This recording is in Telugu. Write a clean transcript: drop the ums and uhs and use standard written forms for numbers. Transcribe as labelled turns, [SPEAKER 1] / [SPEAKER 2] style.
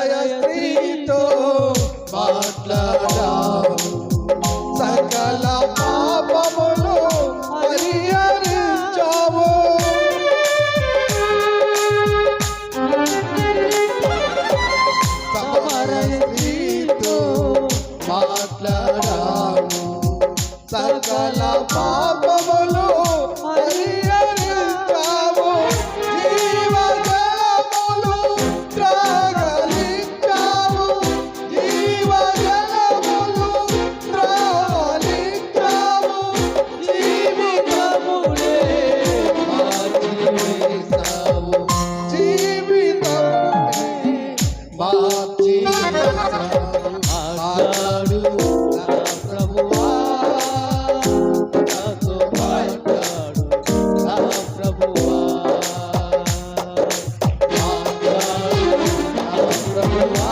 [SPEAKER 1] సమరయ స్త్రీతో మాట్లాడావు, సకల పాపములు పరిహరించావు. సమరయ స్త్రీతో మాట్లాడావు, సకల పాపములు పరిహరించావు. జీవజలములు త్రాగలించావు, జీవజలములు త్రాగలించావు. జీవితములే మార్చివేశావు, జీవితములే మార్చివేశావు. మాట్లాడు నా ప్రభువా, నాతో మాట్లాడు నా ప్రభువా, మాట్లాడు నా ప్రభువా.